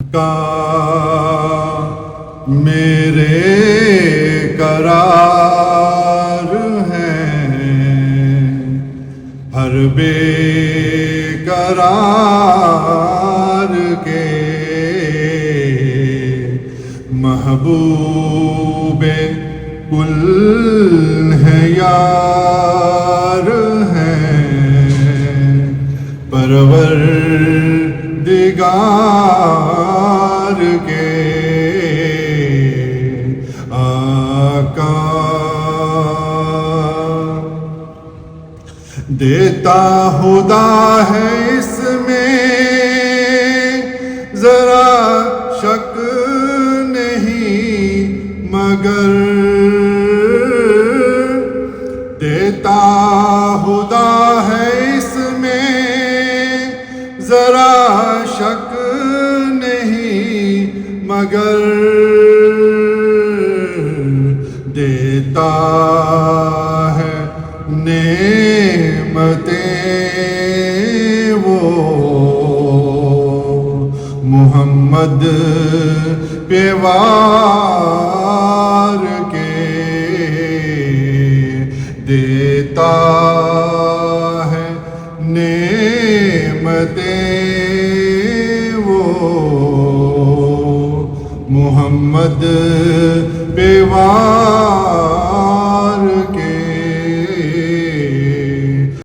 کا میرے قرار ہے، ہر بے قرار کے محبوب کل ہے یار ہیں، پروردگار کے آقا، دیتا خدا ہے اس میں ذرا شک نہیں، مگر دیتا خدا ہے اس میں ذرا شک نہیں، مگر دیتا ہے نعمتیں وہ محمد پہ وار کے، دیتا ہے نعمتیں وہ محمد پہ وار